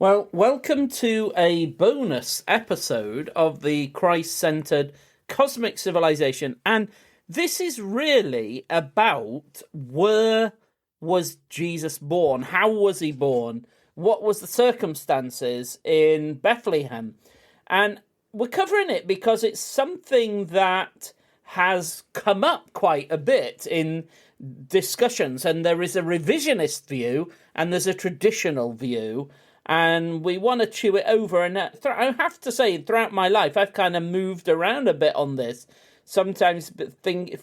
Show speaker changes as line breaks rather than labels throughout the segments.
Well, welcome to a bonus episode of the Christ-centered cosmic civilization. And this is really about where was Jesus born? How was he born? What was the circumstances in Bethlehem? And we're covering it because it's something that has come up quite a bit in discussions. And there is a revisionist view and there's a traditional view. And we want to chew it over. And I have to say, throughout my life, I've kind of moved around a bit on this. Sometimes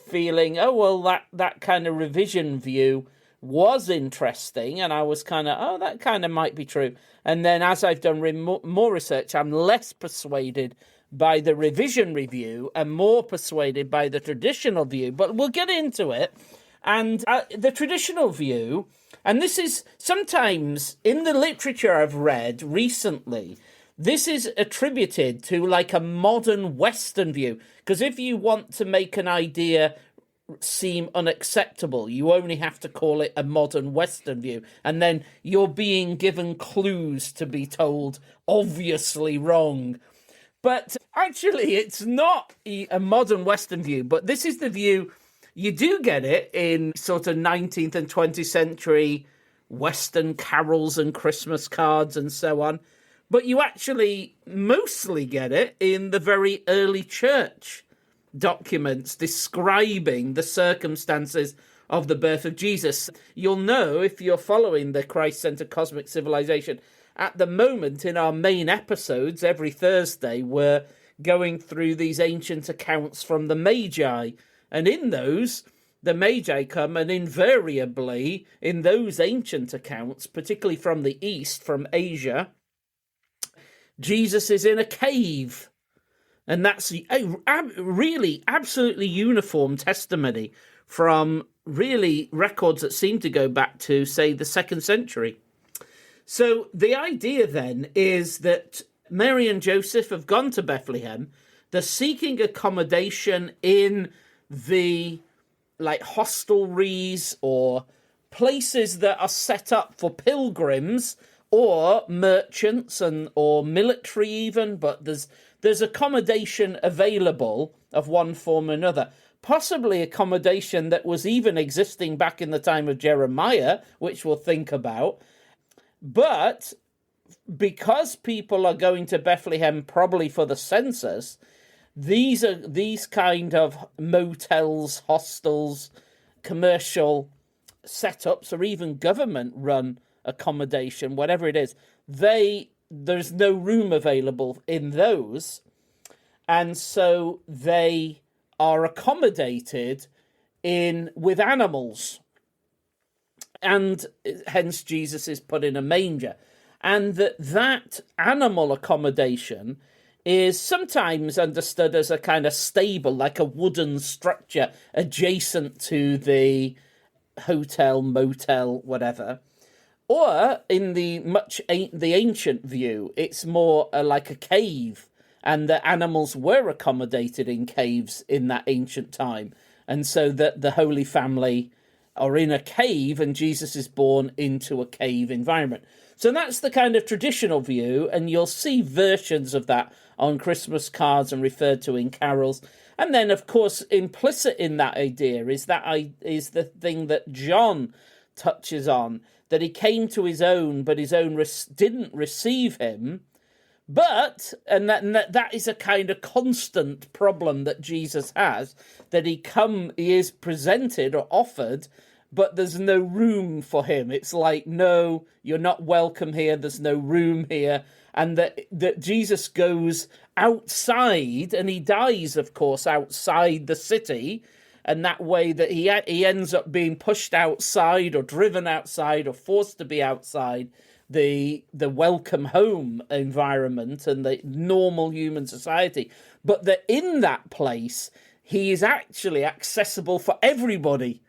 feeling, oh, well, that kind of revision view was interesting. And I was kind of, oh, that kind of might be true. And then as I've done more research, I'm less persuaded by the revision review and more persuaded by the traditional view. But we'll get into it. And the traditional view, and this is sometimes in the literature I've read recently, this is attributed to like a modern Western view. Because if you want to make an idea seem unacceptable, you only have to call it a modern Western view. And then you're being given clues to be told obviously wrong. But actually, it's not a modern Western view, but this is the view. You do get it in sort of 19th and 20th century Western carols and Christmas cards and so on. But you actually mostly get it in the very early church documents describing the circumstances of the birth of Jesus. You'll know if you're following the Christ-centered cosmic civilization. At the moment, in our main episodes, every Thursday, we're going through these ancient accounts from the Magi. And in those, the Magi come, and invariably, in those ancient accounts, particularly from the East, from Asia, Jesus is in a cave. And that's a really absolutely uniform testimony from really records that seem to go back to, say, the 2nd century. So the idea then is that Mary and Joseph have gone to Bethlehem. They're seeking accommodation in the like hostelries or places that are set up for pilgrims or merchants or military even, but there's accommodation available of one form or another. Possibly accommodation that was even existing back in the time of Jeremiah, which we'll think about. But because people are going to Bethlehem probably for the census, these kind of motels, hostels, commercial setups, or even government-run accommodation, whatever it is, there's no room available in those, and so they are accommodated with animals, and hence Jesus is put in a manger, and that animal accommodation is sometimes understood as a kind of stable, like a wooden structure adjacent to the hotel, motel, whatever. Or in the ancient view, it's more like a cave, and the animals were accommodated in caves in that ancient time. And so that the Holy Family are in a cave, and Jesus is born into a cave environment. So that's the kind of traditional view, and you'll see versions of that on Christmas cards and referred to in carols. And then, of course, implicit in that idea is the thing that John touches on, that he came to his own, but his own didn't receive him. But, and that is a kind of constant problem that Jesus has, that he is presented or offered, but there's no room for him. It's like, no, you're not welcome here, there's no room here. And that Jesus goes outside, and he dies, of course, outside the city, and that way that he ends up being pushed outside or driven outside or forced to be outside the welcome home environment and the normal human society. But that in that place, he is actually accessible for everybody.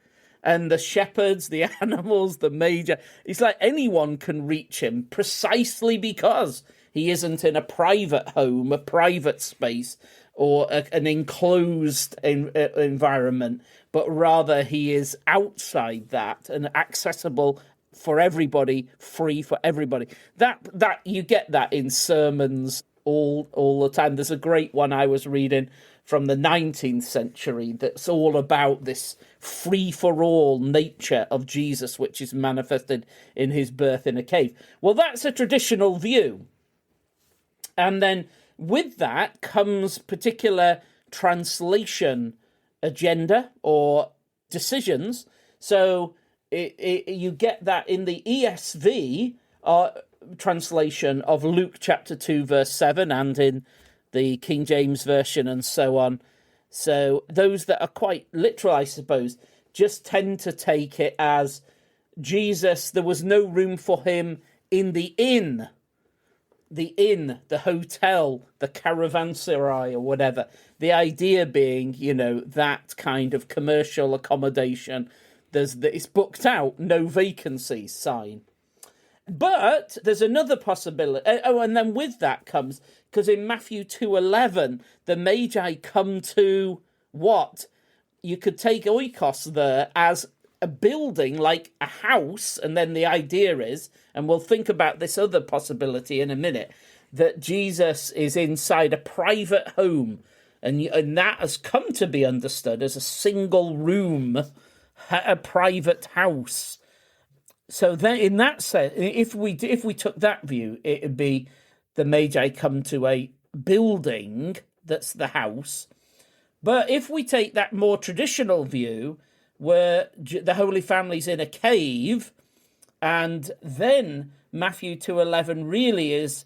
And the shepherds, the animals, the Magi, it's like anyone can reach him precisely because he isn't in a private home, a private space, or an enclosed environment, but rather he is outside that and accessible for everybody, free for everybody. That you get that in sermons all the time. There's a great one I was reading from the 19th century that's all about this free-for-all nature of Jesus, which is manifested in his birth in a cave. Well, that's a traditional view. And then with that comes particular translation agenda or decisions. So you get that in the ESV translation of Luke chapter 2, verse 7, and in the King James Version and so on. So those that are quite literal, I suppose, just tend to take it as Jesus, there was no room for him in the inn, the hotel, the caravanserais or whatever. The idea being, that kind of commercial accommodation. It's booked out, no vacancies sign. But there's another possibility. And then with that comes, because in Matthew 2:11, the Magi come to what? You could take oikos there as a building, like a house, and then the idea is, and we'll think about this other possibility in a minute, that Jesus is inside a private home, and that has come to be understood as a single room, a private house. So then, in that sense, if we took that view, it would be the Magi come to a building that's the house. But if we take that more traditional view, where the Holy Family's in a cave, and then Matthew 2:11 really is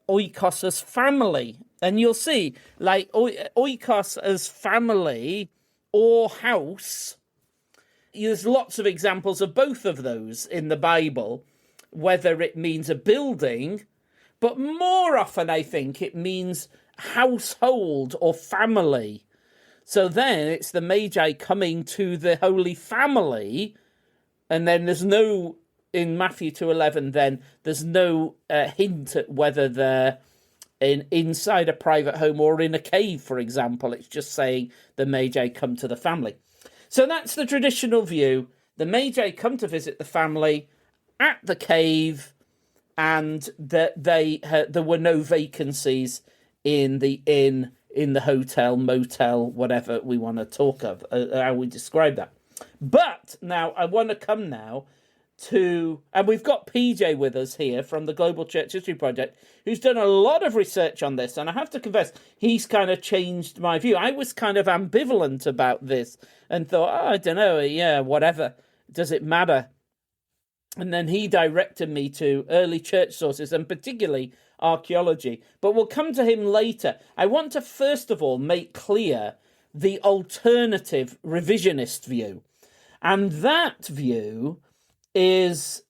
oikos as family, and you'll see, like oikos as family or house. There's lots of examples of both of those in the Bible, whether it means a building, but more often I think it means household or family. So then it's the Magi coming to the Holy Family, and then there's no, in Matthew 2:11, then there's no hint at whether they're inside a private home or in a cave, for example. It's just saying the Magi come to the family. So that's the traditional view. The Magi come to visit the family at the cave, and that there were no vacancies in the inn, in the hotel, motel, whatever we want to talk of, how we describe that. But now I want to come now to, and we've got PJ with us here from the Global Church History Project, who's done a lot of research on this, and I have to confess, he's kind of changed my view. I was kind of ambivalent about this and thought, I don't know, yeah, whatever, does it matter? And then he directed me to early church sources, and particularly archaeology. But we'll come to him later. I want to first of all make clear the alternative revisionist view. And that view is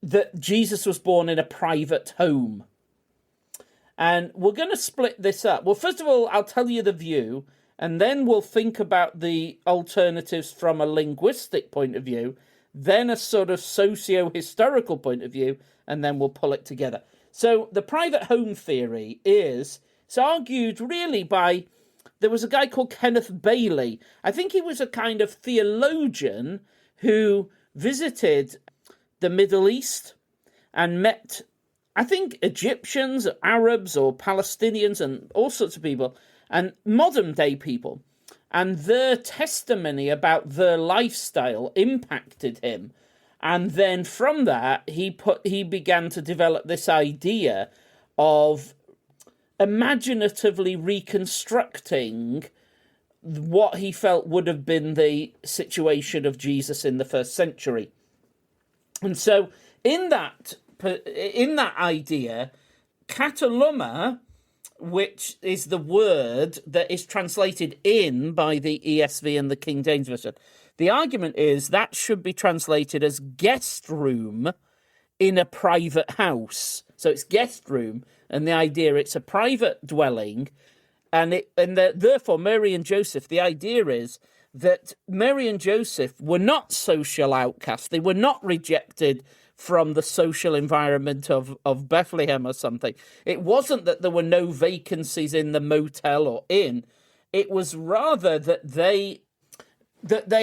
that Jesus was born in a private home. And we're going to split this up. Well, first of all, I'll tell you the view, and then we'll think about the alternatives from a linguistic point of view, then a sort of socio-historical point of view, and then we'll pull it together. So the private home theory it's argued really by, there was a guy called Kenneth Bailey. I think he was a kind of theologian who visited the Middle East and met, I think, Egyptians, Arabs, or Palestinians, and all sorts of people, and modern day people. And their testimony about their lifestyle impacted him. And then from that, he began to develop this idea of imaginatively reconstructing what he felt would have been the situation of Jesus in the first century. And so in that idea, kataluma, which is the word that is translated in by the ESV and the King James Version, the argument is that should be translated as guest room in a private house. So it's guest room, and the idea it's a private dwelling, and therefore Mary and Joseph, the idea is that Mary and Joseph were not social outcasts. They were not rejected from the social environment of Bethlehem or something. It wasn't that there were no vacancies in the motel or inn. It was rather that they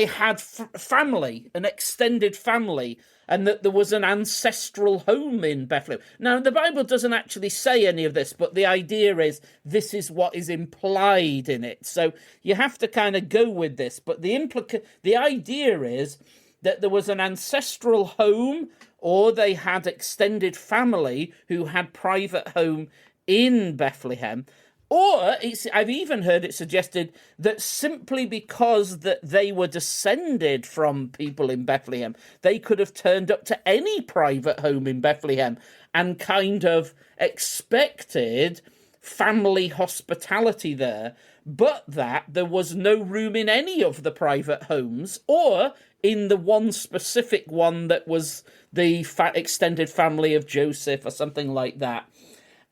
had family, an extended family, and that there was an ancestral home in Bethlehem. Now, the Bible doesn't actually say any of this, but the idea is this is what is implied in it. So you have to kind of go with this. But the idea is that there was an ancestral home, or they had extended family who had private home in Bethlehem. Or I've even heard it suggested that simply because that they were descended from people in Bethlehem, they could have turned up to any private home in Bethlehem and kind of expected family hospitality there, but that there was no room in any of the private homes, or in the one specific one that was the extended family of Joseph or something like that.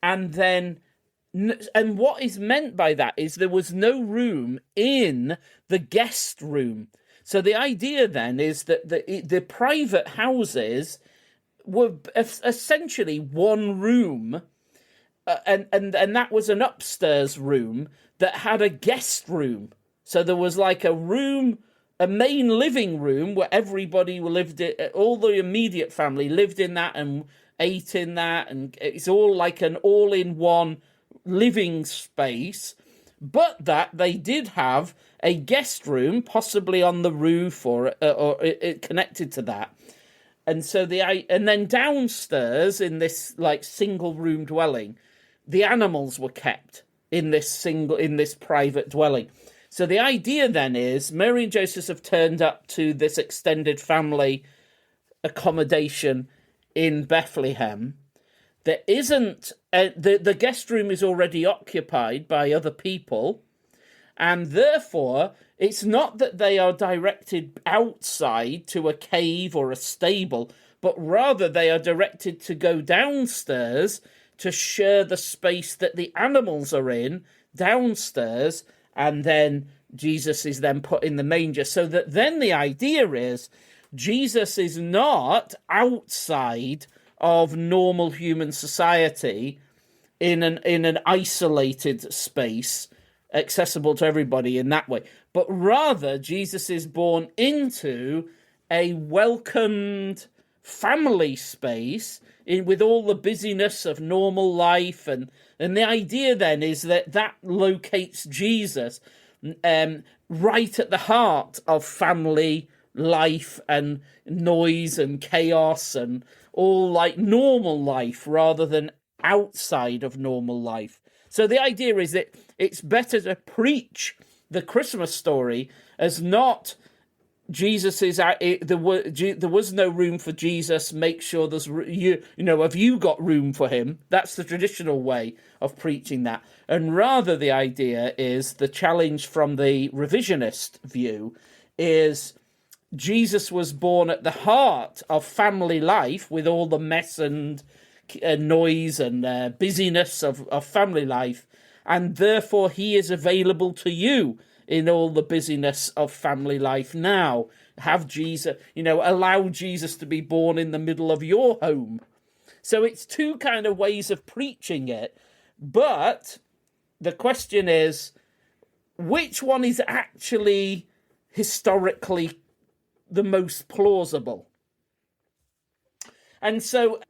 And what is meant by that is there was no room in the guest room. So the idea then is that the private houses were essentially one room, and that was an upstairs room that had a guest room. So there was like a main living room where everybody lived, all the immediate family lived in that and ate in that, and it's all like an all-in-one living space, but that they did have a guest room, possibly on the roof or connected to that. And so and then downstairs in this like single room dwelling, the animals were kept in this private dwelling. So the idea then is Mary and Joseph have turned up to this extended family accommodation in Bethlehem. There isn't the guest room is already occupied by other people, and therefore it's not that they are directed outside to a cave or a stable, but rather they are directed to go downstairs to share the space that the animals are in downstairs, and then Jesus is then put in the manger. So that then the idea is Jesus is not outside of normal human society in an isolated space accessible to everybody in that way, but rather Jesus is born into a welcomed family space with all the busyness of normal life, and the idea then is that locates Jesus right at the heart of family life and noise and chaos and all like normal life rather than outside of normal life. So the idea is that it's better to preach the Christmas story as not Jesus is out. There was no room for Jesus. Make sure there's have you got room for him? That's the traditional way of preaching that, and rather the idea is the challenge from the revisionist view is Jesus was born at the heart of family life with all the mess and noise and busyness of family life, and therefore he is available to you in all the busyness of family life now. Have Jesus, allow Jesus to be born in the middle of your home. So it's two kind of ways of preaching it, but the question is, which one is actually historically the most plausible? And so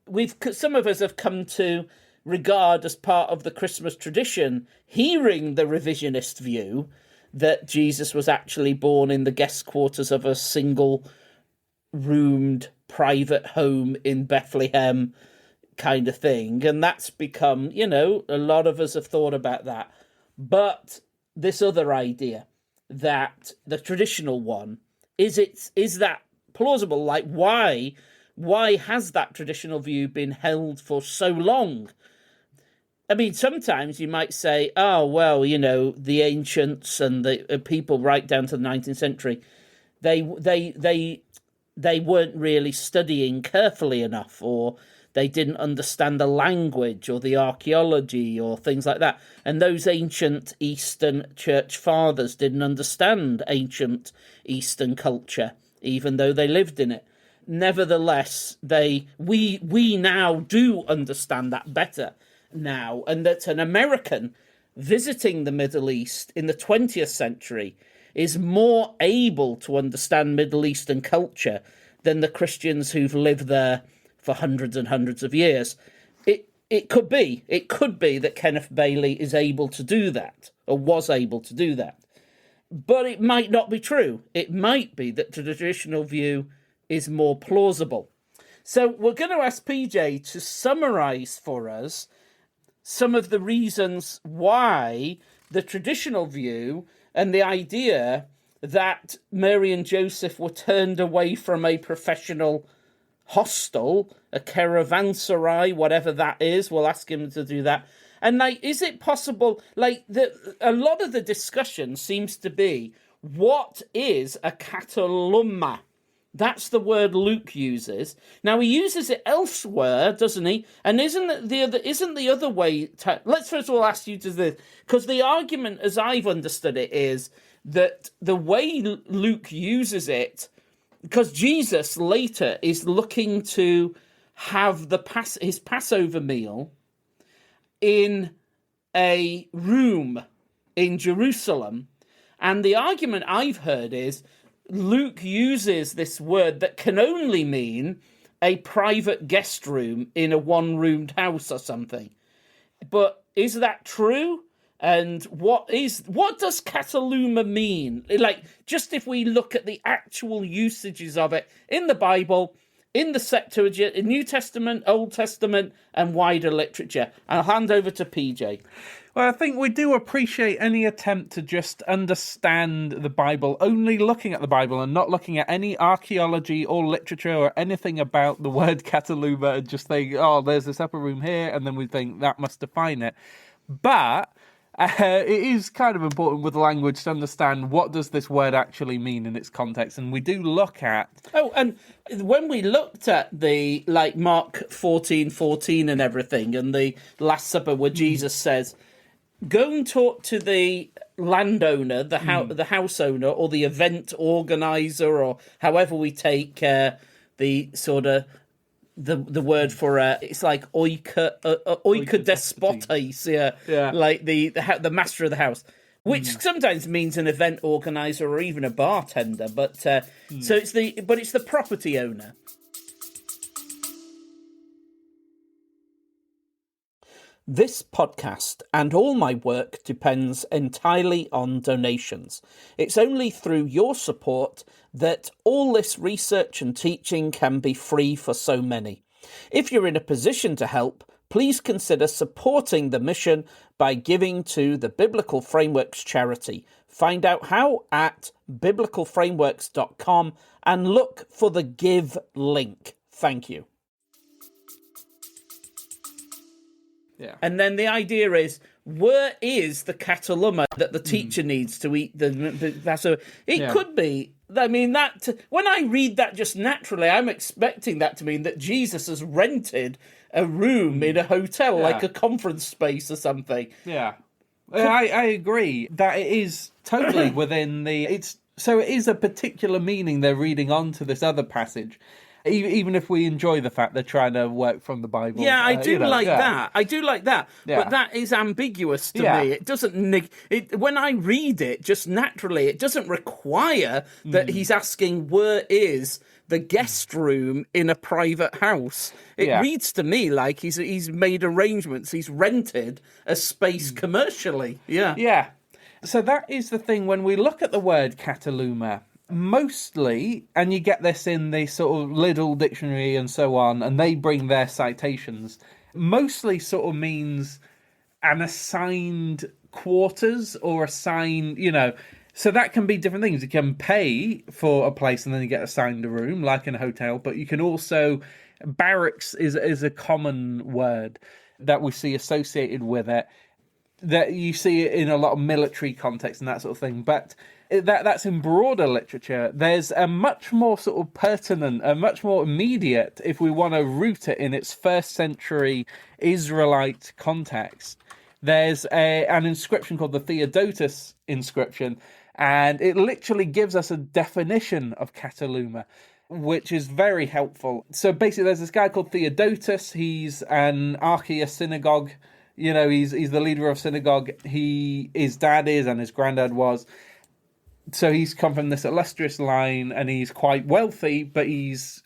some of us have come to regard as part of the Christmas tradition, hearing the revisionist view that Jesus was actually born in the guest quarters of a single roomed private home in Bethlehem kind of thing. And that's become, a lot of us have thought about that. But this other idea, that the traditional one, is that plausible? Like, why has that traditional view been held for so long? I mean, sometimes you might say, oh, well, the ancients and the people right down to the 19th century, they weren't really studying carefully enough, or they didn't understand the language or the archaeology or things like that. And those ancient Eastern church fathers didn't understand ancient Eastern culture, even though they lived in it. Nevertheless, we now do understand that better now, and that an American visiting the Middle East in the 20th century is more able to understand Middle Eastern culture than the Christians who've lived there for hundreds and hundreds of years. It could be that Kenneth Bailey is able to do that, or was able to do that. But it might not be true. It might be that the traditional view is more plausible. So we're going to ask PJ to summarise for us some of the reasons why the traditional view and the idea that Mary and Joseph were turned away from a professional hostel, a caravanserais, whatever that is. We'll ask him to do that. And is it possible, a lot of the discussion seems to be, what is a kataluma? That's the word Luke uses. Now he uses it elsewhere, doesn't he? And isn't the other way? Let's first of all ask you to this, because the argument, as I've understood it, is that the way Luke uses it, because Jesus later is looking to have his Passover meal in a room in Jerusalem. And the argument I've heard is Luke uses this word that can only mean a private guest room in a one-roomed house or something. But is that true? And what does kataluma mean? Just if we look at the actual usages of it in the Bible, in the Septuagint, in New Testament, Old Testament, and wider literature. I'll hand over to PJ.
Well, I think we do appreciate any attempt to just understand the Bible, only looking at the Bible and not looking at any archaeology or literature or anything about the word kataluma and just think, oh, there's this upper room here, and then we think that must define it. But it is kind of important with language to understand what does this word actually mean in its context, and we do look at...
Oh, and when we looked at the, Mark 14:14 and everything, and the Last Supper where Jesus says, go and talk to the landowner, the house owner, or the event organizer, or however we take the sort of the word for it's like oikodespotes, yeah, like the master of the house, which sometimes means an event organizer or even a bartender, but so it's the property owner. This podcast and all my work depends entirely on donations. It's only through your support that all this research and teaching can be free for so many. If you're in a position to help, please consider supporting the mission by giving to the Biblical Frameworks charity. Find out how at biblicalframeworks.com and look for the Give link. Thank you.
Yeah.
And then the idea is, where is the kataluma that the teacher needs to eat the Passover? It could be, I mean, that when I read that just naturally, I'm expecting that to mean that Jesus has rented a room in a hotel, like a conference space or something.
Yeah. I agree that it is totally within so it is a particular meaning they're reading onto this other passage. Even if we enjoy the fact they're trying to work from the Bible.
Yeah, I do like that. I do like that.
Yeah.
But that is ambiguous to me. It doesn't... when I read it, just naturally, it doesn't require that he's asking where is the guest room in a private house. It reads to me like he's made arrangements. He's rented a space commercially. Yeah.
Yeah. So that is the thing when we look at the word kataluma. Mostly, and you get this in the sort of Liddell dictionary and so on, and they bring their citations, mostly sort of means an assigned quarters or assigned, so that can be different things. You can pay for a place and then you get assigned a room, like in a hotel, but you can also, barracks is a common word that we see associated with it, that you see it in a lot of military context and that sort of thing, but that's in broader literature. There's a much more sort of pertinent, a much more immediate, if we want to root it in its first century Israelite context. There's an inscription called the Theodotus inscription, and it literally gives us a definition of kataluma, which is very helpful. So basically there's this guy called Theodotus. He's an archaeosynagogue. He's the leader of synagogue. His dad is, and his granddad was. So he's come from this illustrious line, and he's quite wealthy, but he's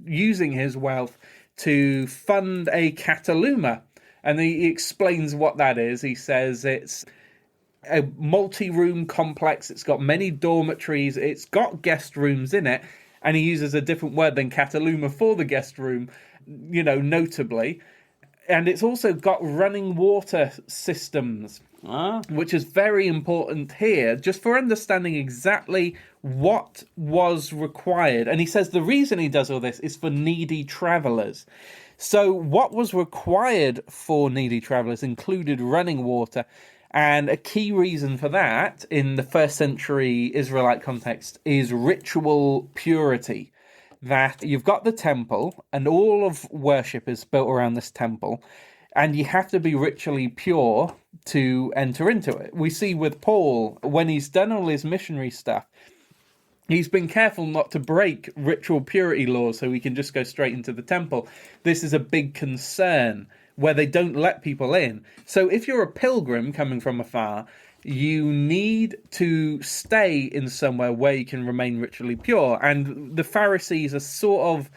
using his wealth to fund a kataluma. And he explains what that is. He says it's a multi-room complex. It's got many dormitories. It's got guest rooms in it. And he uses a different word than kataluma for the guest room, notably. And it's also got running water systems, which is very important here, just for understanding exactly what was required. And he says the reason he does all this is for needy travellers. So what was required for needy travellers included running water. And a key reason for that in the first century Israelite context is ritual purity. That you've got the temple and all of worship is built around this temple, and you have to be ritually pure to enter into it. We see with Paul, when he's done all his missionary stuff, he's been careful not to break ritual purity laws so he can just go straight into the temple. This is a big concern where they don't let people in. So if you're a pilgrim coming from afar, you need to stay in somewhere where you can remain ritually pure. And the Pharisees are sort of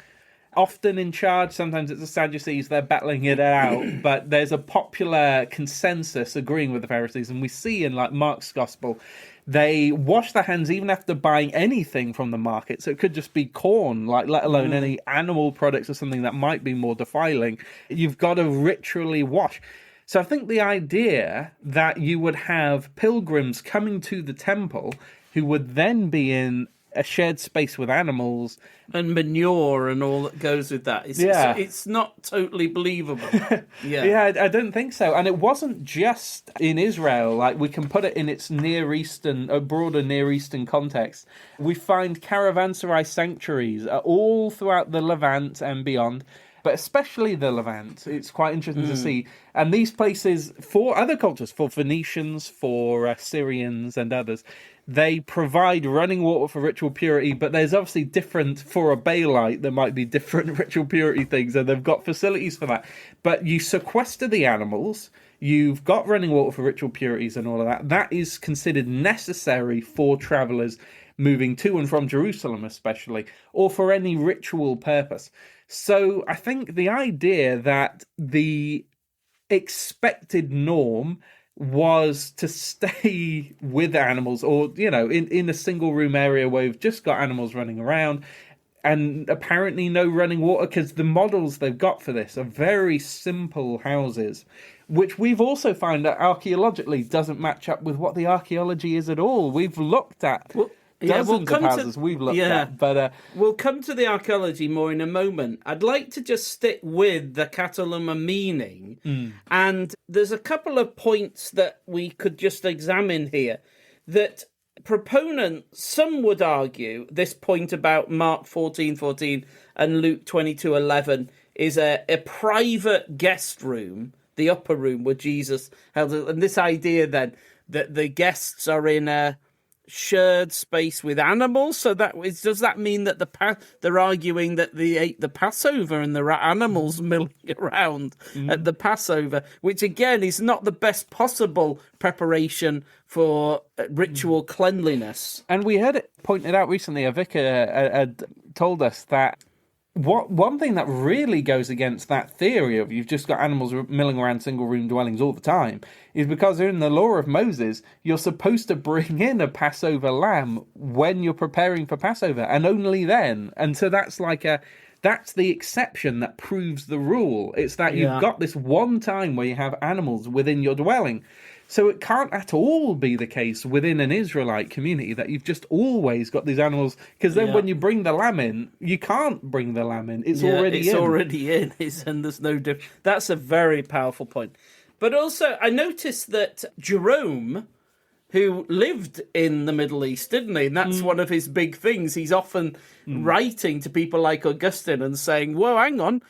often in charge. Sometimes it's the Sadducees, they're battling it out. But there's a popular consensus agreeing with the Pharisees. And we see in Mark's Gospel, they wash their hands even after buying anything from the market. So it could just be corn, let alone any animal products or something that might be more defiling. You've got to ritually wash. So I think the idea that you would have pilgrims coming to the temple who would then be in a shared space with animals
and manure and all that goes with that. It's not totally believable.
Yeah, I don't think so. And it wasn't just in Israel. We can put it in its broader Near Eastern context. We find caravanserai sanctuaries all throughout the Levant and beyond, but especially the Levant. It's quite interesting to see. And these places, for other cultures, for Phoenicians, for Syrians and others, they provide running water for ritual purity, but there's obviously different, for a Baalite, there might be different ritual purity things, and they've got facilities for that. But you sequester the animals, you've got running water for ritual purities and all of that. That is considered necessary for travellers moving to and from Jerusalem especially, or for any ritual purpose. So I think the idea that the expected norm was to stay with animals, or, in a single room area where we've just got animals running around, and apparently no running water, because the models they've got for this are very simple houses, which we've also found that archaeologically doesn't match up with what the archaeology is at all. We've looked at dozens of houses we've looked at, but
we'll come to the archaeology more in a moment. I'd like to just stick with the kataluma meaning, and there's a couple of points that we could just examine here. That proponents, some would argue, this point about Mark 14:14 and Luke 22:11 is a private guest room, the upper room where Jesus held it, and this idea then that the guests are in a shared space with animals. So does that mean that they're arguing that they ate the Passover and there are animals milling around at the Passover, which again is not the best possible preparation for ritual cleanliness.
And we heard it pointed out recently. A vicar had told us that one thing that really goes against that theory of you've just got animals milling around single-room dwellings all the time is because in the law of Moses, you're supposed to bring in a Passover lamb when you're preparing for Passover, and only then. And so that's that's the exception that proves the rule. It's that you've got this one time where you have animals within your dwelling. So it can't at all be the case within an Israelite community that you've just always got these animals, because then when you bring the lamb in, you can't bring the lamb in. It's already in.
And there's no difference. That's a very powerful point. But also, I noticed that Jerome, who lived in the Middle East, didn't he? And that's one of his big things. He's often writing to people like Augustine and saying, whoa, hang on,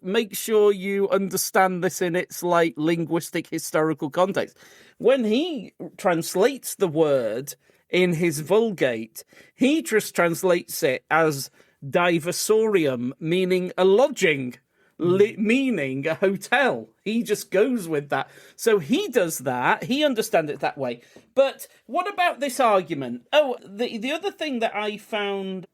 make sure you understand this in its linguistic historical context. When he translates the word in his Vulgate, he just translates it as diversorium, meaning a lodging. meaning a hotel. He just goes with that. So he does that. He understands it that way. But what about this argument? Oh, the other thing that I found...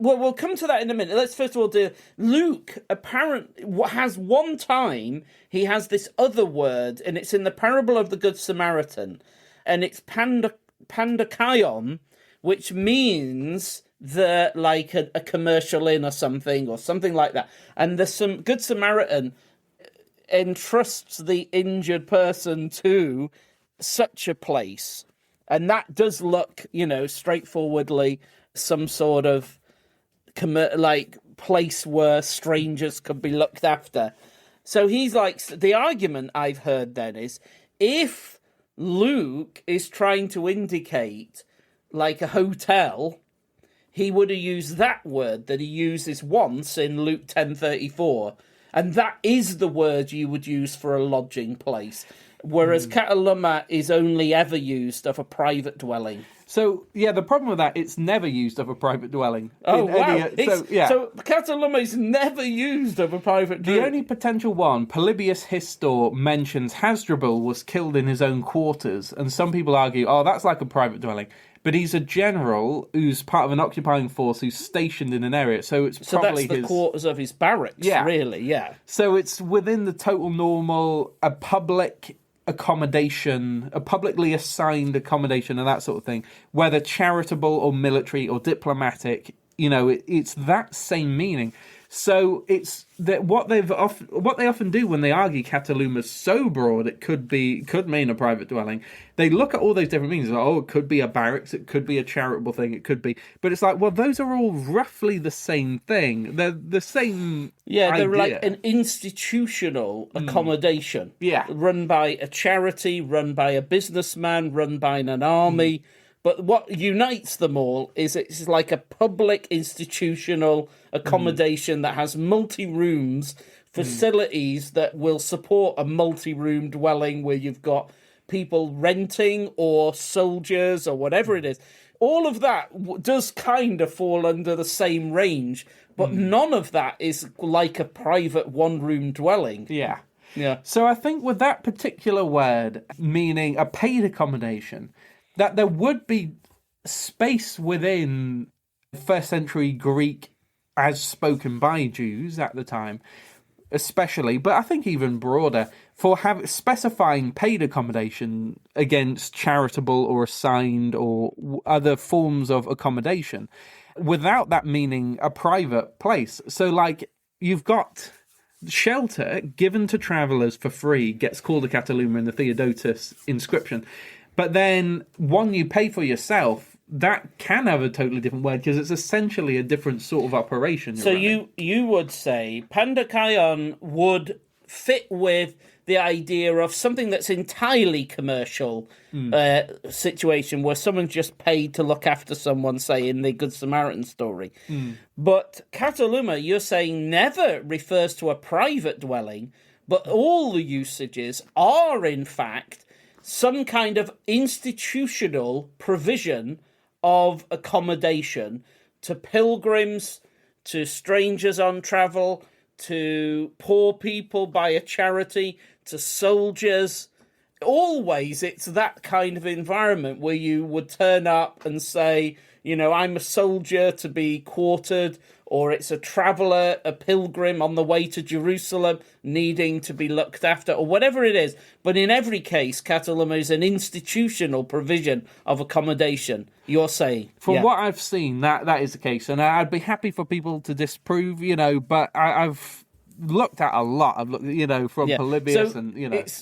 Well, we'll come to that in a minute. Let's first of all do... Luke apparently has one time, he has this other word, and it's in the parable of the Good Samaritan, and it's pandakaion, which means like a commercial inn or something like that. And the Good Samaritan entrusts the injured person to such a place. And that does look, straightforwardly some sort of like place where strangers could be looked after. So he's like, the argument I've heard then is, if Luke is trying to indicate like a hotel, he would have used that word that he uses once in Luke 10:34, and that is the word you would use for a lodging place, whereas kataluma is only ever used of a private dwelling.
So, yeah, the problem with that, it's never used of a private dwelling.
Oh, wow. So kataluma is never used of a private dwelling.
The only potential one, Polybius Histor mentions Hasdrubal was killed in his own quarters, and some people argue, that's like a private dwelling. But he's a general who's part of an occupying force who's stationed in an area, so it's probably
that's the quarters of his barracks, really, yeah.
So it's within the total normal, a public accommodation, a publicly assigned accommodation and that sort of thing, whether charitable or military or diplomatic, it's that same meaning. So it's that what they often do when they argue kataluma is so broad it could mean a private dwelling. They look at all those different meanings. Like, it could be a barracks, it could be a charitable thing, it could be. But it's like, well, those are all roughly the same thing. They're the same.
Yeah,
idea.
They're like an institutional accommodation.
Yeah,
run by a charity, run by a businessman, run by an army. But what unites them all is it's like a public institutional accommodation that has multi-rooms, facilities that will support a multi-room dwelling where you've got people renting or soldiers or whatever it is. All of that does kind of fall under the same range, but none of that is like a private one-room dwelling.
Yeah.
Yeah.
So I think with that particular word, meaning a paid accommodation, that there would be space within first century Greek as spoken by Jews at the time, especially, but I think even broader, for specifying paid accommodation against charitable or assigned or other forms of accommodation, without that meaning a private place. So, like, you've got shelter given to travellers for free, gets called a kataluma in the Theodotus inscription. But then one you pay for yourself, that can have a totally different word because it's essentially a different sort of operation.
So you would say pandakaion would fit with the idea of something that's entirely commercial situation where someone's just paid to look after someone, say, in the Good Samaritan story. But kataluma, you're saying, never refers to a private dwelling, but all the usages are, in fact, some kind of institutional provision of accommodation to pilgrims, to strangers on travel, to poor people by a charity, to soldiers. Always it's that kind of environment where you would turn up and say, I'm a soldier to be quartered, or it's a traveller, a pilgrim on the way to Jerusalem needing to be looked after, or whatever it is. But in every case, kataluma is an institutional provision of accommodation, you're saying.
From what I've seen, that is the case. And I'd be happy for people to disprove, but I've looked at a lot. I've looked, from Polybius
so
and,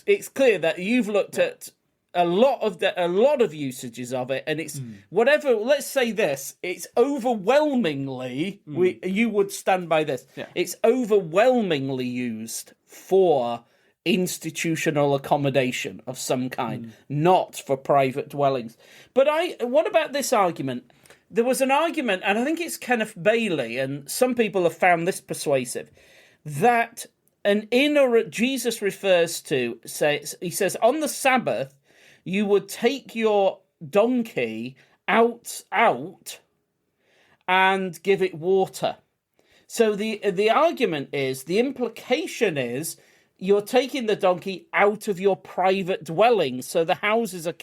It's clear that you've looked at a lot of usages of it, and it's whatever. Let's say this: it's overwhelmingly. You would stand by this.
Yeah.
It's overwhelmingly used for institutional accommodation of some kind, not for private dwellings. But what about this argument? There was an argument, and I think it's Kenneth Bailey, and some people have found this persuasive, that an inn Jesus refers to, he says, on the Sabbath, you would take your donkey out and give it water. So the argument is, the implication is, you're taking the donkey out of your private dwelling. So the houses are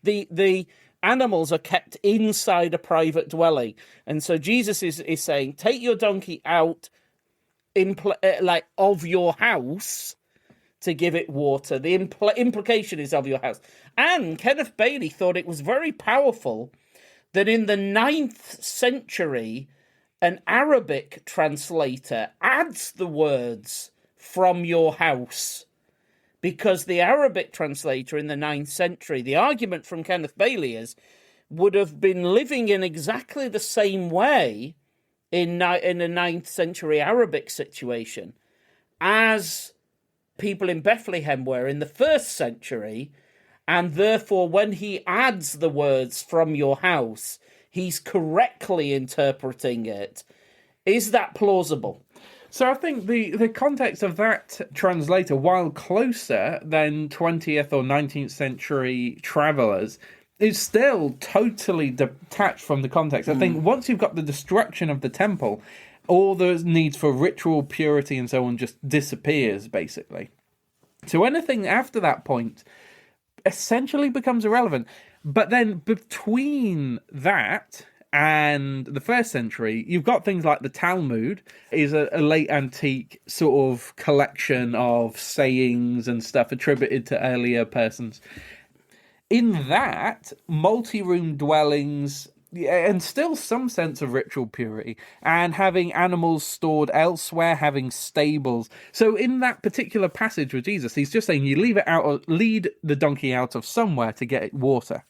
the animals are kept inside a private dwelling. And so Jesus is saying, take your donkey out of your house to give it water. The implication is of your house. And Kenneth Bailey thought it was very powerful that in the 9th century, an Arabic translator adds the words "from your house," because the Arabic translator in the 9th century, the argument from Kenneth Bailey is, would have been living in exactly the same way in a 9th century Arabic situation as people in Bethlehem were in the 1st century, and therefore when he adds the words "from your house," he's correctly interpreting it. Is that plausible?
So I think the context of that translator, while closer than 20th or 19th century travellers, is still totally detached from the context. I think once you've got the destruction of the temple, all the needs for ritual purity and so on just disappears, basically. So anything after that point essentially becomes irrelevant. But then between that and the 1st century, you've got things like the Talmud, is a late antique sort of collection of sayings and stuff attributed to earlier persons. In that, multi-room dwellings, and still some sense of ritual purity, and having animals stored elsewhere, having stables. So in that particular passage with Jesus, he's just saying you leave it out, or lead the donkey out of somewhere to get it water.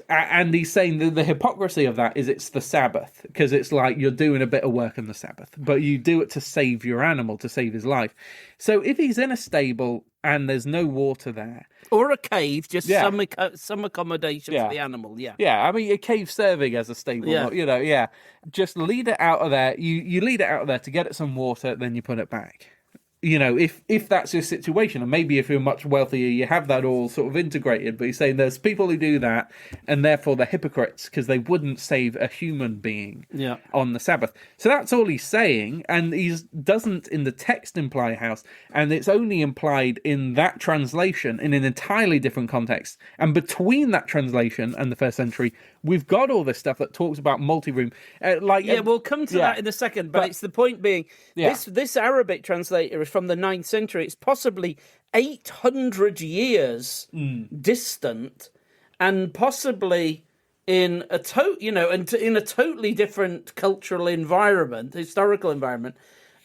And he's saying that the hypocrisy of that is it's the Sabbath, because it's like you're doing a bit of work on the Sabbath, but you do it to save your animal, to save his life. So if he's in a stable and there's no water there,
or a cave, just some accommodation for the animal,
yeah. I mean, a cave serving as a stable, just lead it out of there. You lead it out of there to get it some water, then you put it back. If that's your situation, and maybe if you're much wealthier, you have that all sort of integrated, but he's saying there's people who do that, and therefore they're hypocrites, because they wouldn't save a human being on the Sabbath. So that's all he's saying, and he doesn't in the text imply a house, and it's only implied in that translation in an entirely different context. And between that translation and the 1st century, we've got all this stuff that talks about multi-room.
We'll come to that in a second, but it's the point being, this Arabic translator is from the 9th century. It's possibly 800 years distant, and possibly in a totally different cultural environment, historical environment.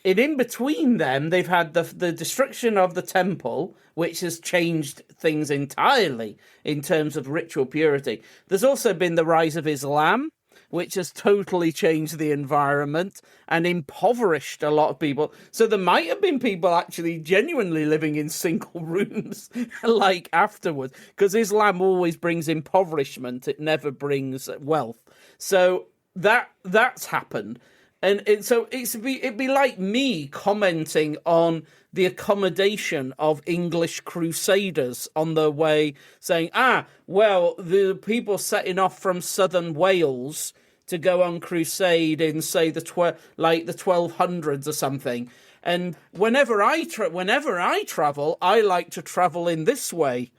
And in between them, they've had the destruction of the temple, which has changed things entirely in terms of ritual purity. There's also been the rise of Islam, which has totally changed the environment and impoverished a lot of people. So there might have been people actually genuinely living in single rooms like afterwards, because Islam always brings impoverishment. It never brings wealth. So that's happened. And so it'd be like me commenting on the accommodation of English crusaders on their way, saying, the people setting off from southern Wales to go on crusade in, say, the 1200s or something. And whenever I travel, I like to travel in this way.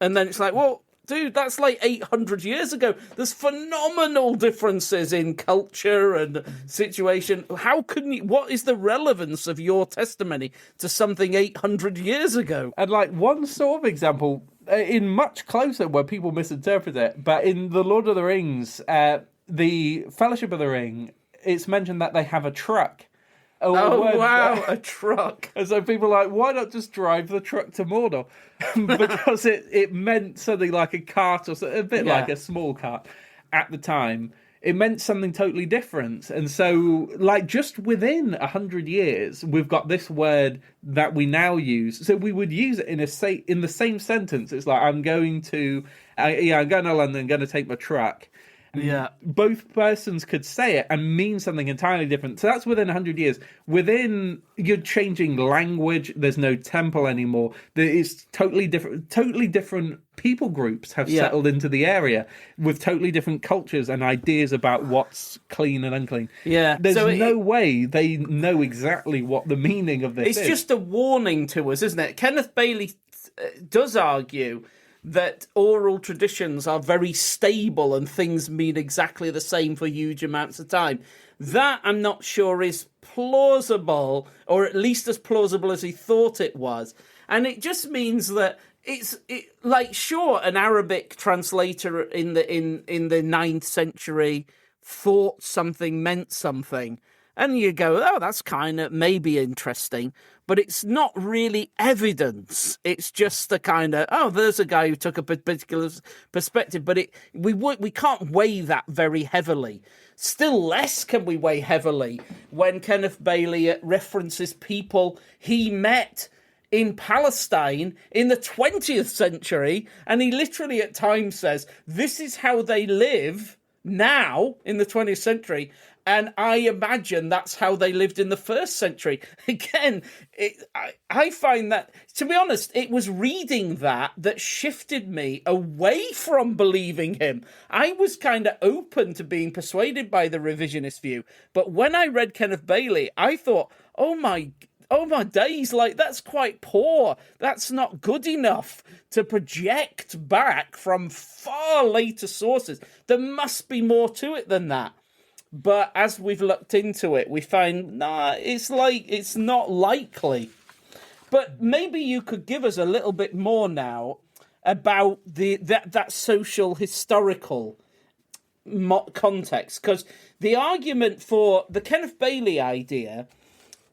And then it's like, well, dude, that's like 800 years ago. There's phenomenal differences in culture and situation. What is the relevance of your testimony to something 800 years ago?
And one sort of example, in much closer where people misinterpret it, but in the Lord of the Rings, the Fellowship of the Ring, it's mentioned that they have a truck.
A truck.
And so people are like, why not just drive the truck to Mordor? Because it meant something like a cart, or a bit like a small cart at the time. It meant something totally different. And so, just within 100 years, we've got this word that we now use. So we would use it in the same sentence. It's like, I'm going to London, I'm going to take my truck.
Yeah.
Both persons could say it and mean something entirely different. So that's within 100 years. Within, you're changing language. There's no temple anymore. It's totally different people groups have settled into the area with totally different cultures and ideas about what's clean and unclean.
Yeah.
There's no way they know exactly what the meaning of this is.
It's just a warning to us, isn't it? Kenneth Bailey does argue that oral traditions are very stable and things mean exactly the same for huge amounts of time. That, I'm not sure, is plausible, or at least as plausible as he thought it was. And it just means that sure, an Arabic translator in the 9th century thought something meant something. And you go, oh, that's kind of maybe interesting, but it's not really evidence. It's just the kind of, oh, there's a guy who took a particular perspective, but we can't weigh that very heavily. Still less can we weigh heavily when Kenneth Bailey references people he met in Palestine in the 20th century, and he literally at times says, this is how they live now in the 20th century, and I imagine that's how they lived in the 1st century. Again, I find that, to be honest, it was reading that shifted me away from believing him. I was kind of open to being persuaded by the revisionist view, but when I read Kenneth Bailey, I thought, oh my days, like, that's quite poor. That's not good enough to project back from far later sources. There must be more to it than that. But as we've looked into it, we find, it's not likely. But maybe you could give us a little bit more now about that social historical context. Because the argument for the Kenneth Bailey idea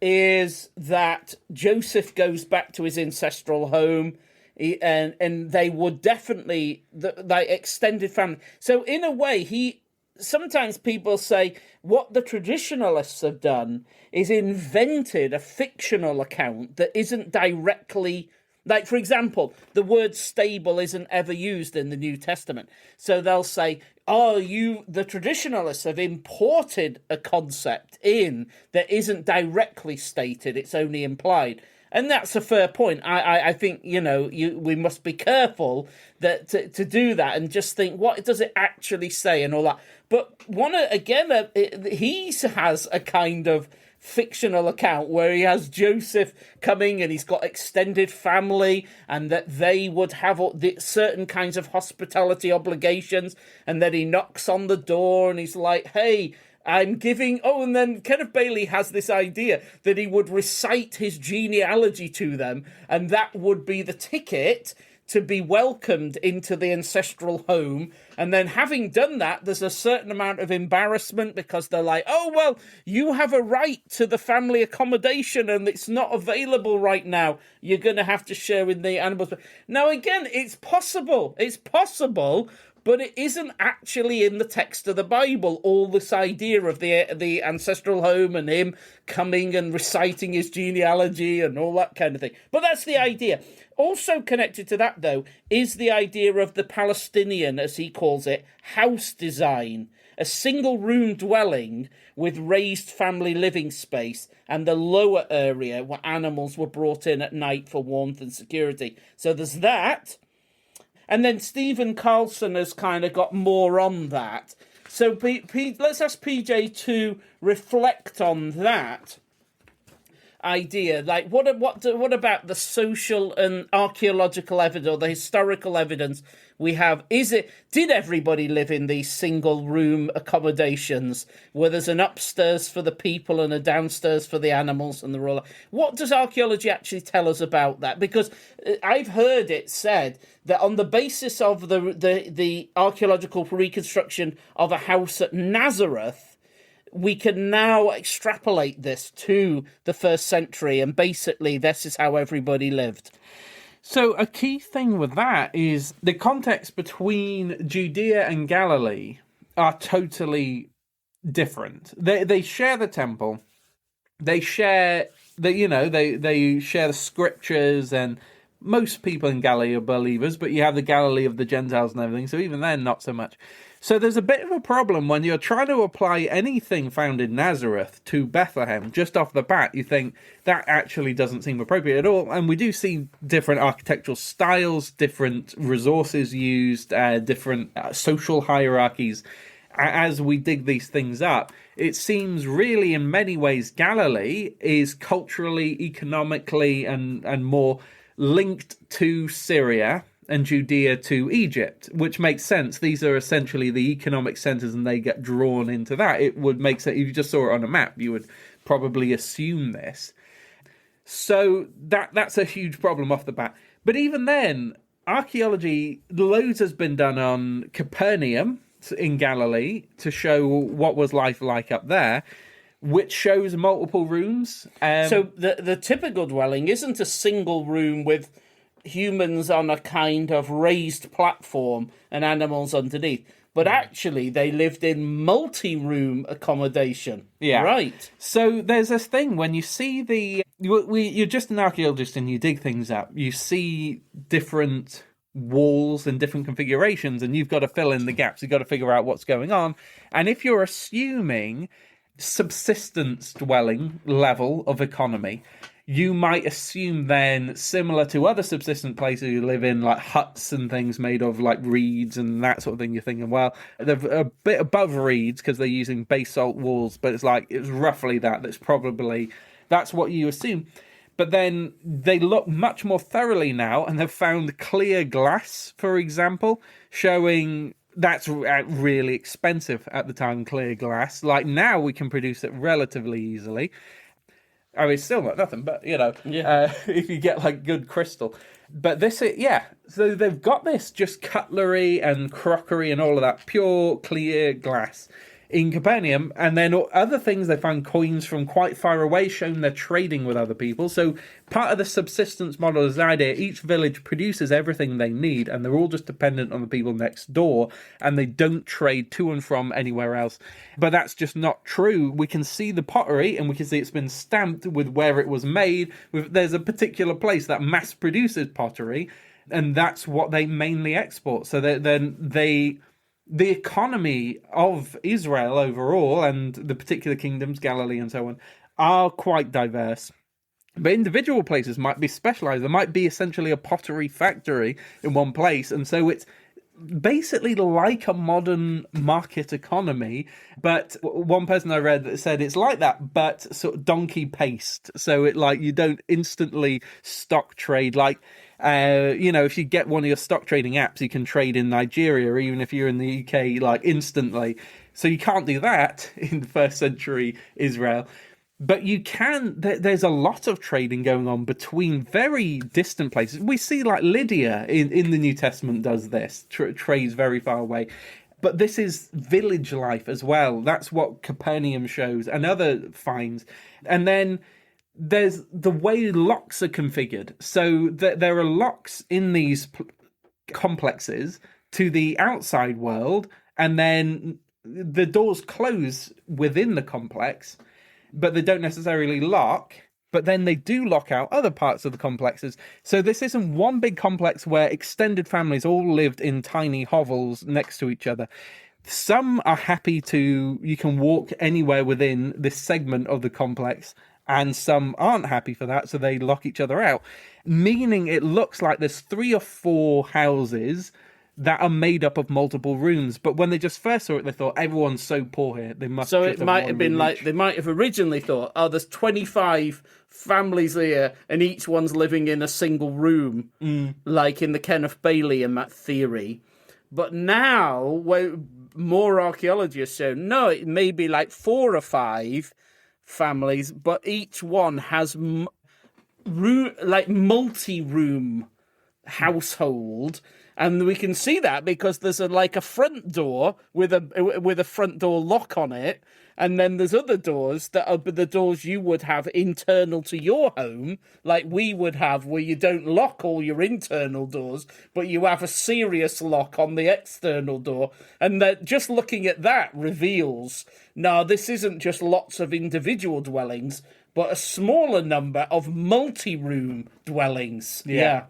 is that Joseph goes back to his ancestral home, and they would definitely, the extended family. So in a way, sometimes people say what the traditionalists have done is invented a fictional account that isn't directly, like, for example, the word stable isn't ever used in the New Testament. So they'll say, the traditionalists have imported a concept in that isn't directly stated, it's only implied. And that's a fair point. I think, we must be careful that to do that and just think, what does it actually say and all that. But he has a kind of fictional account where he has Joseph coming and he's got extended family and that they would have certain kinds of hospitality obligations, and then he knocks on the door and he's like, hey, I'm giving... Oh, and then Kenneth Bailey has this idea that he would recite his genealogy to them, and that would be the ticket to be welcomed into the ancestral home. And then having done that, there's a certain amount of embarrassment because they're like, oh, well, you have a right to the family accommodation and it's not available right now. You're going to have to share in the animals. Now, again, it's possible, but it isn't actually in the text of the Bible, all this idea of the ancestral home and him coming and reciting his genealogy and all that kind of thing. But that's the idea. Also connected to that, though, is the idea of the Palestinian, as he calls it, house design, a single-room dwelling with raised family living space, and the lower area where animals were brought in at night for warmth and security. So there's that. And then Stephen Carlson has kind of got more on that. So let's ask PJ to reflect on that idea. Like, what about the social and archaeological evidence, or the historical evidence we have? Did everybody live in these single room accommodations where there's an upstairs for the people and a downstairs for the animals and the roller? What does archaeology actually tell us about that? Because I've heard it said that on the basis of the archaeological reconstruction of a house at Nazareth, we can now extrapolate this to the 1st century, and basically this is how everybody lived.
So a key thing with that is the context between Judea and Galilee are totally different. They share the temple, they share they share the scriptures, most people in Galilee are believers, but you have the Galilee of the Gentiles and everything, so even then, not so much. So there's a bit of a problem when you're trying to apply anything found in Nazareth to Bethlehem. Just off the bat, you think that actually doesn't seem appropriate at all. And we do see different architectural styles, different resources used, different social hierarchies. As we dig these things up, it seems really in many ways Galilee is culturally, economically, and more linked to Syria and Judea to Egypt, which makes sense. These are essentially the economic centers and they get drawn into that. It would make sense. If you just saw it on a map, you would probably assume this. So that's a huge problem off the bat. But even then, archaeology, loads has been done on Capernaum in Galilee to show what was life like up there, which shows multiple rooms.
So the typical dwelling isn't a single room with humans on a kind of raised platform and animals underneath, but actually they lived in multi-room accommodation.
Yeah.
Right.
So there's this thing when you see you're just an archaeologist and you dig things up, you see different walls and different configurations and you've got to fill in the gaps. You've got to figure out what's going on. And if you're assuming subsistence dwelling level of economy, you might assume then, similar to other subsistence places you live in, like huts and things made of like reeds and that sort of thing, you're thinking, well, they're a bit above reeds because they're using basalt walls, but it's roughly that's what you assume. But then they look much more thoroughly now and have found clear glass, for example, showing that's really expensive at the time, clear glass. Like now we can produce it relatively easily. I mean, it's still not nothing, but, if you get, like, good crystal. But so they've got this just cutlery and crockery and all of that, pure, clear glass in Capernaum. And then other things, they found coins from quite far away, showing they're trading with other people. So part of the subsistence model is the idea each village produces everything they need, and they're all just dependent on the people next door, and they don't trade to and from anywhere else. But that's just not true. We can see the pottery, and we can see it's been stamped with where it was made. There's a particular place that mass produces pottery, and that's what they mainly export. So the economy of Israel overall, and the particular kingdoms, Galilee and so on, are quite diverse. But individual places might be specialized. There might be essentially a pottery factory in one place. And so it's basically like a modern market economy. But one person I read that said it's like that, but sort of donkey paced. So you don't instantly stock trade. If you get one of your stock trading apps, you can trade in Nigeria, or even if you're in the UK, instantly. So you can't do that in first century Israel. But you can, there's a lot of trading going on between very distant places. We see Lydia in the New Testament does this, trades very far away. But this is village life as well. That's what Capernaum shows and other finds. And then there's the way locks are configured. So there are locks in these complexes to the outside world, and then the doors close within the complex, but they don't necessarily lock. But then they do lock out other parts of the complexes. So this isn't one big complex where extended families all lived in tiny hovels next to each other. Some are happy you can walk anywhere within this segment of the complex, and some aren't happy for that, so they lock each other out. Meaning it looks like there's 3 or 4 houses that are made up of multiple rooms. But when they just first saw it, they thought, everyone's so poor here, they must.
So it might have been they might have originally thought, there's 25 families here, and each one's living in a single room, like in the Kenneth Bailey and that theory. But now, when more archaeology has shown, no, it may be 4 or 5 families, but each one has multi-room household. And we can see that because there's a front door with a front door lock on it, and then there's other doors that are the doors you would have internal to your home, like we would have, where you don't lock all your internal doors, but you have a serious lock on the external door. And that just looking at that reveals, no, this isn't just lots of individual dwellings. but a smaller number of multi-room dwellings. Yeah.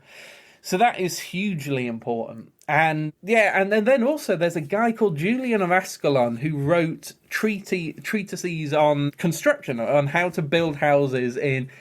So that is hugely important. And then also there's a guy called Julian of Ascalon who wrote treatises on construction, on how to build houses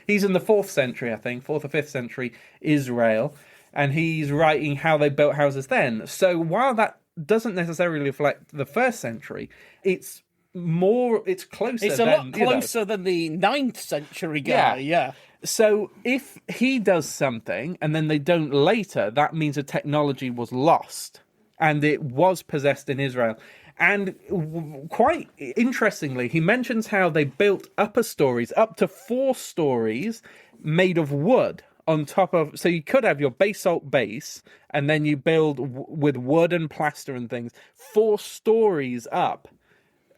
he's in the 4th century, I think, 4th or 5th century Israel, and he's writing how they built houses then. So while that doesn't necessarily reflect the 1st century, it's closer.
It's a lot closer than the 9th century guy, yeah.
So if he does something and then they don't later, that means a technology was lost and it was possessed in Israel. And quite interestingly, he mentions how they built upper stories, up to 4 stories made of wood on top of... So you could have your basalt base and then you build with wood and plaster and things, 4 stories up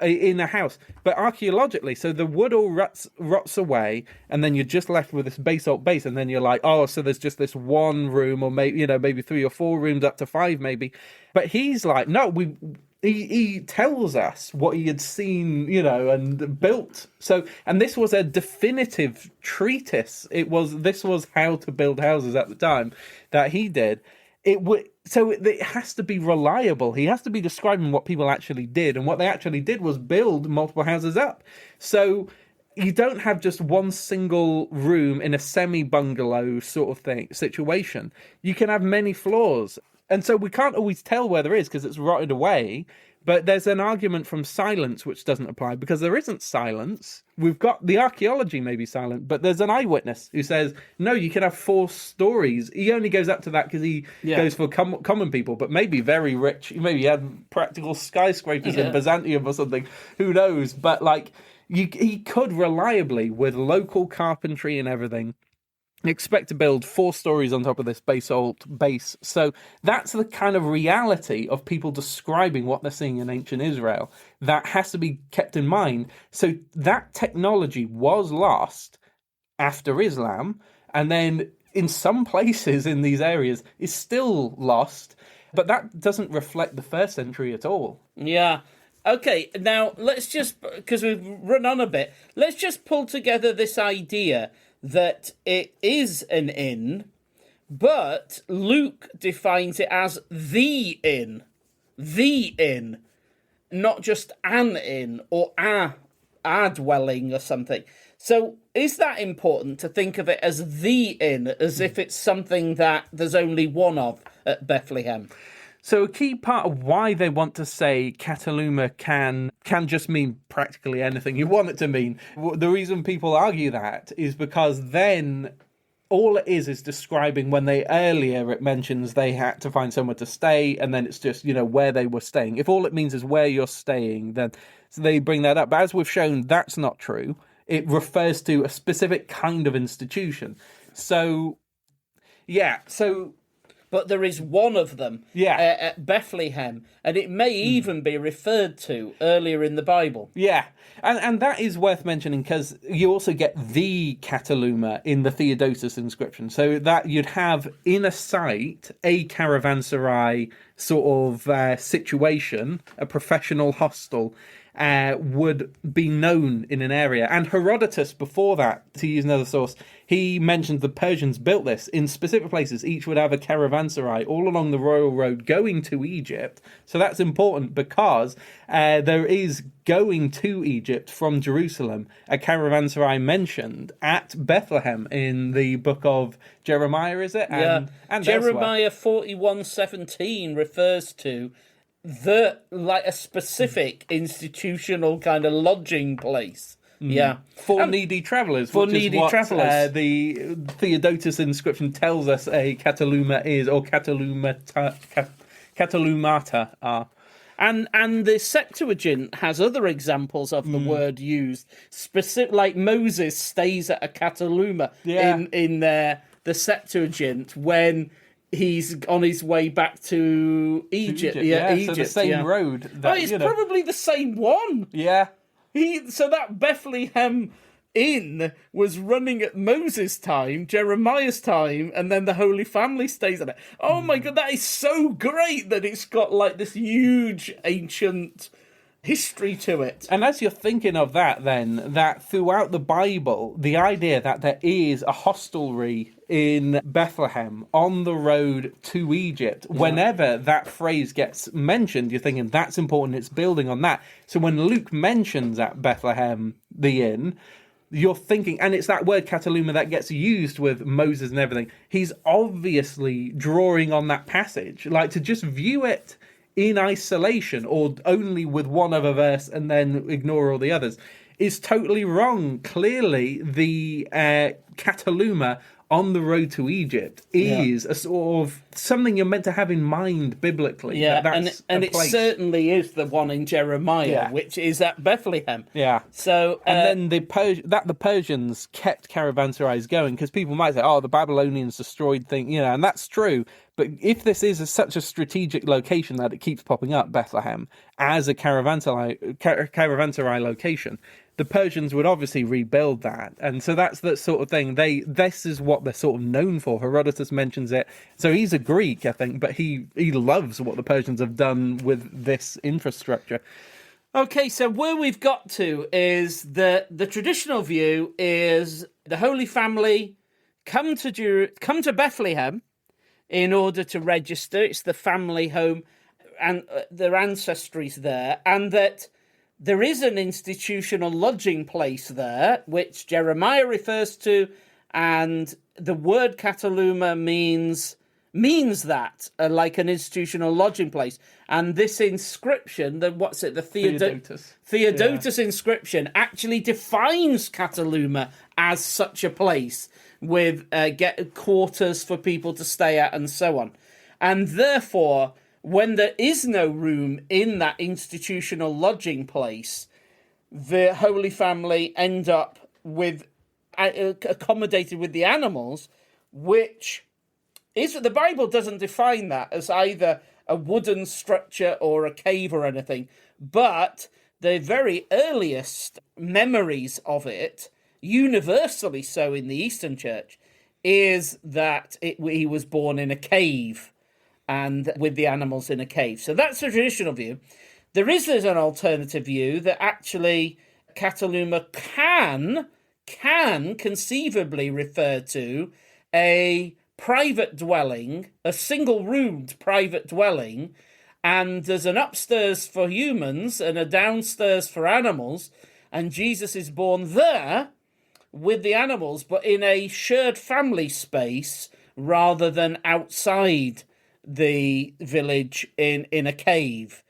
in a house. But archaeologically, so the wood all rots away, and then you're just left with this basalt base, and then you're like, oh, so there's just this one room, or maybe 3 or 4 rooms, up to 5 maybe. But he's like, no, he tells us what he had seen, and built. So, and this was a definitive treatise. This was how to build houses at the time that he did. So it has to be reliable. He has to be describing what people actually did, and what they actually did was build multiple houses up. So you don't have just one single room in a semi-bungalow sort of situation. You can have many floors. And so we can't always tell where there is because it's rotted away. But there's an argument from silence which doesn't apply, because there isn't silence. We've got the archaeology may be silent, but there's an eyewitness who says, no, you can have 4 stories. He only goes up to that because he goes for common people, but maybe very rich. Maybe he had practical skyscrapers in Byzantium or something. Who knows? But he could reliably, with local carpentry and everything, expect to build 4 stories on top of this basalt base. So that's the kind of reality of people describing what they're seeing in ancient Israel. That has to be kept in mind. So that technology was lost after Islam, and then in some places in these areas is still lost, but that doesn't reflect the 1st century at all.
Yeah. Okay, now let's just, because we've run on a bit, let's just pull together this idea that it is an inn, but Luke defines it as the inn, not just an inn or a dwelling or something. So is that important to think of it as the inn, as if it's something that there's only one of at Bethlehem?
So a key part of why they want to say kataluma can just mean practically anything you want it to mean. The reason people argue that is because then all it is describing when it mentions they had to find somewhere to stay, and then it's just, where they were staying. If all it means is where you're staying, then they bring that up. But as we've shown, that's not true. It refers to a specific kind of institution. So,
But there is one of them at Bethlehem, and it may even be referred to earlier in the Bible.
Yeah, and that is worth mentioning because you also get the kataluma in the Theodotus inscription. So that you'd have in a site a caravanserai sort of situation, a professional hostel, would be known in an area. And Herodotus, before that, to use another source, he mentioned the Persians built this in specific places. Each would have a caravanserai all along the royal road going to Egypt. So that's important because there is going to Egypt from Jerusalem a caravanserai mentioned at Bethlehem in the book of Jeremiah, is it? And
Jeremiah 41:17 refers to a specific institutional kind of lodging place. Yeah.
For needy travellers.
For needy travellers.
The Theodotus inscription tells us a kataluma is, or katalumata are.
And the Septuagint has other examples of the word used. Specific, like Moses stays at a kataluma in the Septuagint when he's on his way back to Egypt. Egypt.
So the same road.
It's probably the same one.
Yeah.
So that Bethlehem Inn was running at Moses' time, Jeremiah's time, and then the Holy Family stays at it. Oh my God, that is so great that it's got like this huge ancient history to it.
And as you're thinking of that, then, that throughout the Bible, the idea that there is a hostelry in Bethlehem on the road to Egypt, whenever that phrase gets mentioned, you're thinking that's important, it's building on that. So when Luke mentions at Bethlehem, the inn, you're thinking, and it's that word kataluma that gets used with Moses and everything. He's obviously drawing on that passage. Like, to just view it in isolation or only with one other verse and then ignore all the others is totally wrong. Clearly, the kataluma on the road to Egypt is a sort of something you're meant to have in mind biblically.
Yeah, and it certainly is the one in Jeremiah, which is at Bethlehem.
Yeah.
So
and then the Persians kept caravanserais going, because people might say, "Oh, the Babylonians destroyed things," and that's true. But if this is such a strategic location that it keeps popping up, Bethlehem, as a caravanserai location, the Persians would obviously rebuild that. And so that's the sort of thing. This is what they're sort of known for. Herodotus mentions it. So he's a Greek, I think, but he loves what the Persians have done with this infrastructure.
Okay, so where we've got to is that the traditional view is the Holy Family come to Bethlehem in order to register. It's the family home and their ancestry's there, and that there is an institutional lodging place there, which Jeremiah refers to, and the word kataluma means that, like an institutional lodging place. And this inscription, the Theodotus inscription, actually defines kataluma as such a place with quarters for people to stay at and so on. And therefore, when there is no room in that institutional lodging place, the Holy Family end up with accommodated with the animals, which is the Bible doesn't define that as either a wooden structure or a cave or anything, but the very earliest memories of it, universally so in the Eastern Church, is that he was born in a cave and with the animals in a cave. So that's the traditional view. There's an alternative view that actually kataluma can conceivably refer to a private dwelling, a single-roomed private dwelling, and there's an upstairs for humans and a downstairs for animals, and Jesus is born there with the animals, but in a shared family space rather than outside the village in a cave.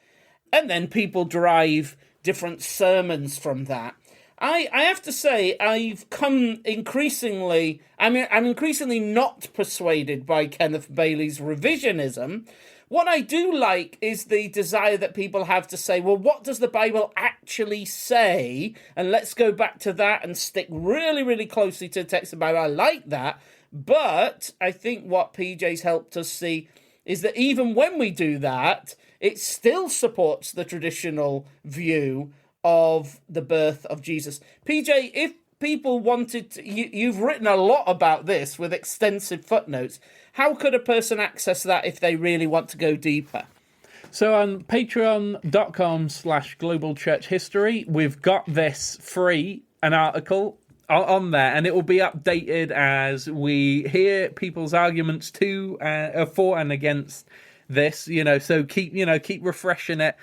And then people derive different sermons from that. I have to say, I've come increasingly... I'm increasingly not persuaded by Kenneth Bailey's revisionism. What I do like is the desire that people have to say, well, what does the Bible actually say? And let's go back to that and stick really, really closely to the text of the Bible. I like that. But I think what PJ's helped us see is that even when we do that, it still supports the traditional view of the birth of Jesus. PJ, if people wanted to, you've written a lot about this with extensive footnotes. How could a person access that if they really want to go deeper?
So on patreon.com/Global Church History, we've got this free, an article on there, and it will be updated as we hear people's arguments for and against this. So keep refreshing it.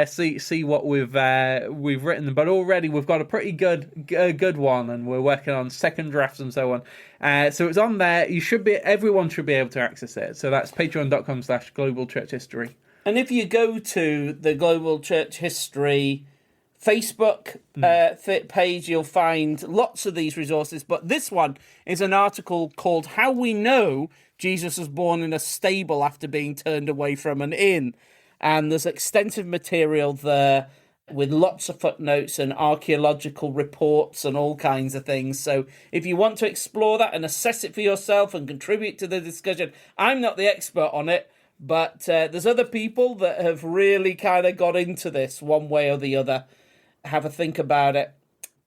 See what we've written, but already we've got a pretty good one, and we're working on second drafts and so on. So it's on there. Everyone should be able to access it. So that's patreon.com/Global Church History.
And if you go to the Global Church History Facebook page, you'll find lots of these resources. But this one is an article called "How We Know Jesus Was Born in a Stable After Being Turned Away from an Inn." And there's extensive material there with lots of footnotes and archaeological reports and all kinds of things. So if you want to explore that and assess it for yourself and contribute to the discussion, I'm not the expert on it, but there's other people that have really kind of got into this one way or the other. Have a think about it.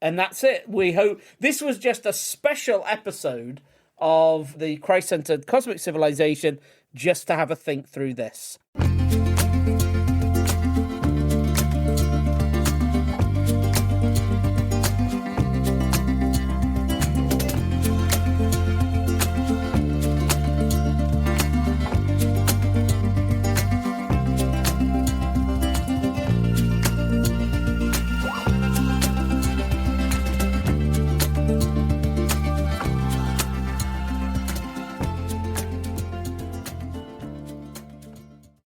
And that's it. We hope this was just a special episode of the Christ-centered cosmic civilization, just to have a think through this.